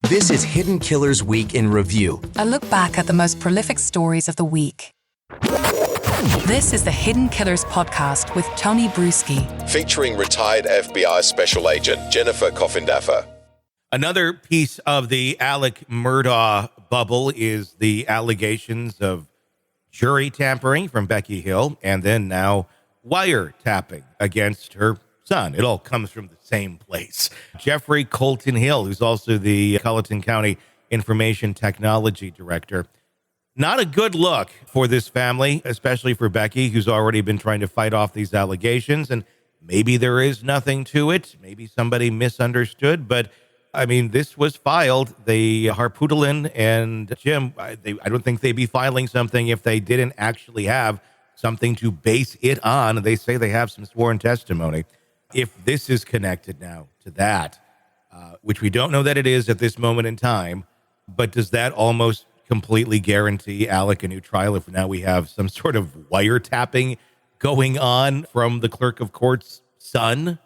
This is Hidden Killers Week in Review. A look back at the most prolific stories of the week. This is the Hidden Killers podcast with Tony Brueski. Featuring retired FBI Special Agent Jennifer Coffindaffer. Another piece of the Alec Murdaugh bubble is the allegations of jury tampering from Becky Hill, and then now wiretapping against her son. It all comes from the same place. Jeffrey Colton Hill, who's also the Colleton County Information Technology Director. Not a good look for this family, especially for Becky, who's already been trying to fight off these allegations. And maybe there is nothing to it. Maybe somebody misunderstood. But, I mean, this was filed. The Harpootlian and Jim, I don't think they'd be filing something if they didn't actually have something to base it on. They say they have some sworn testimony. If this is connected now to that, which we don't know that it is at this moment in time, but does that almost completely guarantee Alec a new trial if now we have some sort of wiretapping going on from the clerk of court's son?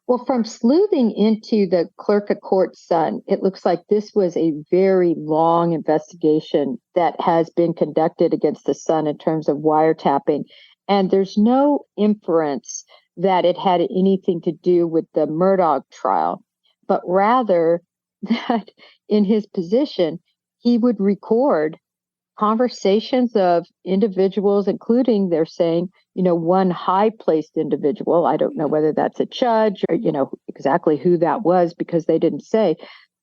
Well, from sleuthing into the clerk of court's son, it looks like this was a very long investigation that has been conducted against the son in terms of wiretapping. And there's no inference that it had anything to do with the Murdaugh trial, but rather that in his position, he would record conversations of individuals, including, they're saying, one high-placed individual. I don't know whether that's a judge or, exactly who that was because they didn't say,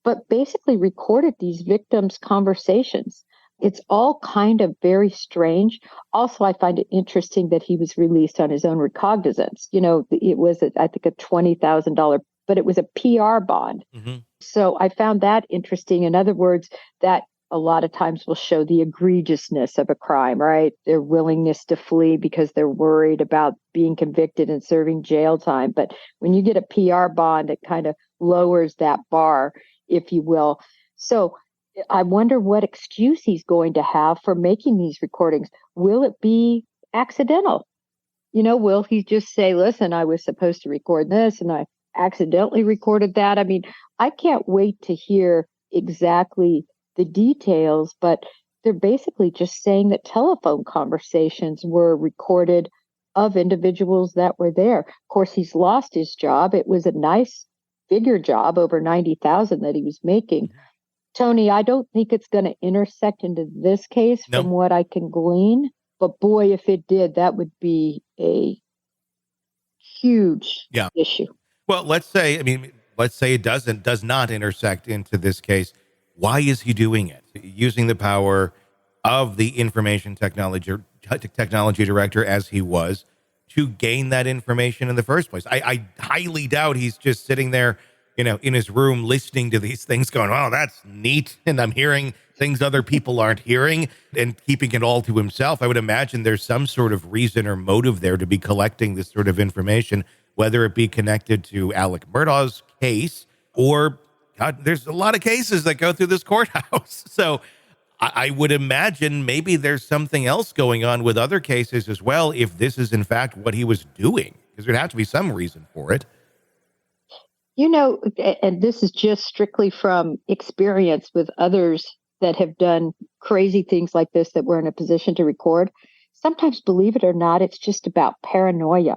but basically recorded these victims' conversations. It's all kind of very strange. Also, I find it interesting that he was released on his own recognizance. It was, I think, a $20,000, but it was a PR bond. Mm-hmm. So I found that interesting. In other words, that a lot of times will show the egregiousness of a crime, right? Their willingness to flee because they're worried about being convicted and serving jail time. But when you get a PR bond, it kind of lowers that bar, if you will. So I wonder what excuse he's going to have for making these recordings. Will it be accidental? Will he just say, listen, I was supposed to record this and I accidentally recorded that? I mean, I can't wait to hear exactly the details, but they're basically just saying that telephone conversations were recorded of individuals that were there. Of course, he's lost his job. It was a nice figure job, over $90,000 that he was making. Tony, I don't think it's going to intersect into this case from what I can glean. But boy, if it did, that would be a huge issue. Well, let's say it does not intersect into this case. Why is he doing it? Using the power of the information technology director as he was to gain that information in the first place. I highly doubt he's just sitting there, in his room listening to these things going, oh, that's neat. And I'm hearing things other people aren't hearing and keeping it all to himself. I would imagine there's some sort of reason or motive there to be collecting this sort of information, whether it be connected to Alec Murdaugh's case or, God, there's a lot of cases that go through this courthouse. So I would imagine maybe there's something else going on with other cases as well, if this is in fact what he was doing, because there'd have to be some reason for it. And this is just strictly from experience with others that have done crazy things like this that we're in a position to record. Sometimes, believe it or not, it's just about paranoia.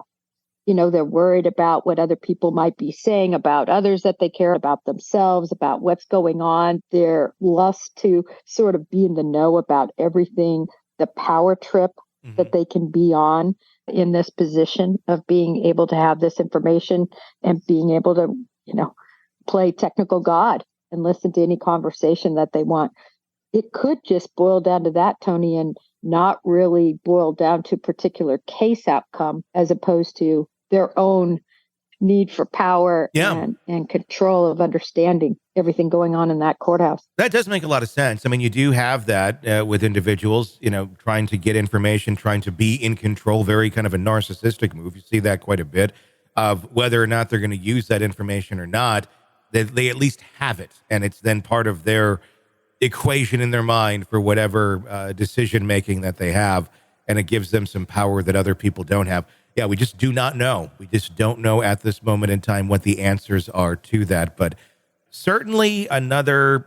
They're worried about what other people might be saying about others that they care about, themselves, about what's going on, their lust to sort of be in the know about everything, the power trip that they can be on in this position of being able to have this information and being able to, play technical God and listen to any conversation that they want. It could just boil down to that, Tony, and not really boil down to particular case outcome as opposed to their own need for power and control of understanding everything going on in that courthouse. That does make a lot of sense. I mean, you do have that with individuals, trying to get information, trying to be in control, very kind of a narcissistic move. You see that quite a bit of whether or not they're going to use that information or not. They at least have it, and it's then part of their equation in their mind for whatever decision-making that they have, and it gives them some power that other people don't have. Yeah, we just do not know. We just don't know at this moment in time what the answers are to that. But certainly another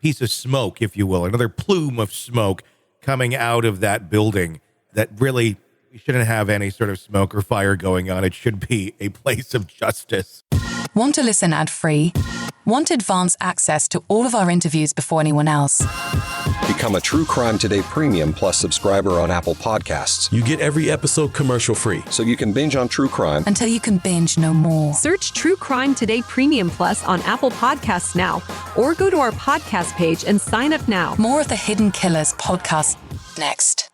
piece of smoke, if you will, another plume of smoke coming out of that building that really we shouldn't have any sort of smoke or fire going on. It should be a place of justice. Want to listen ad-free? Want advance access to all of our interviews before anyone else? Become a True Crime Today Premium Plus subscriber on Apple Podcasts. You get every episode commercial-free. So you can binge on true crime until you can binge no more. Search True Crime Today Premium Plus on Apple Podcasts now, or go to our podcast page and sign up now. More of the Hidden Killers podcast next.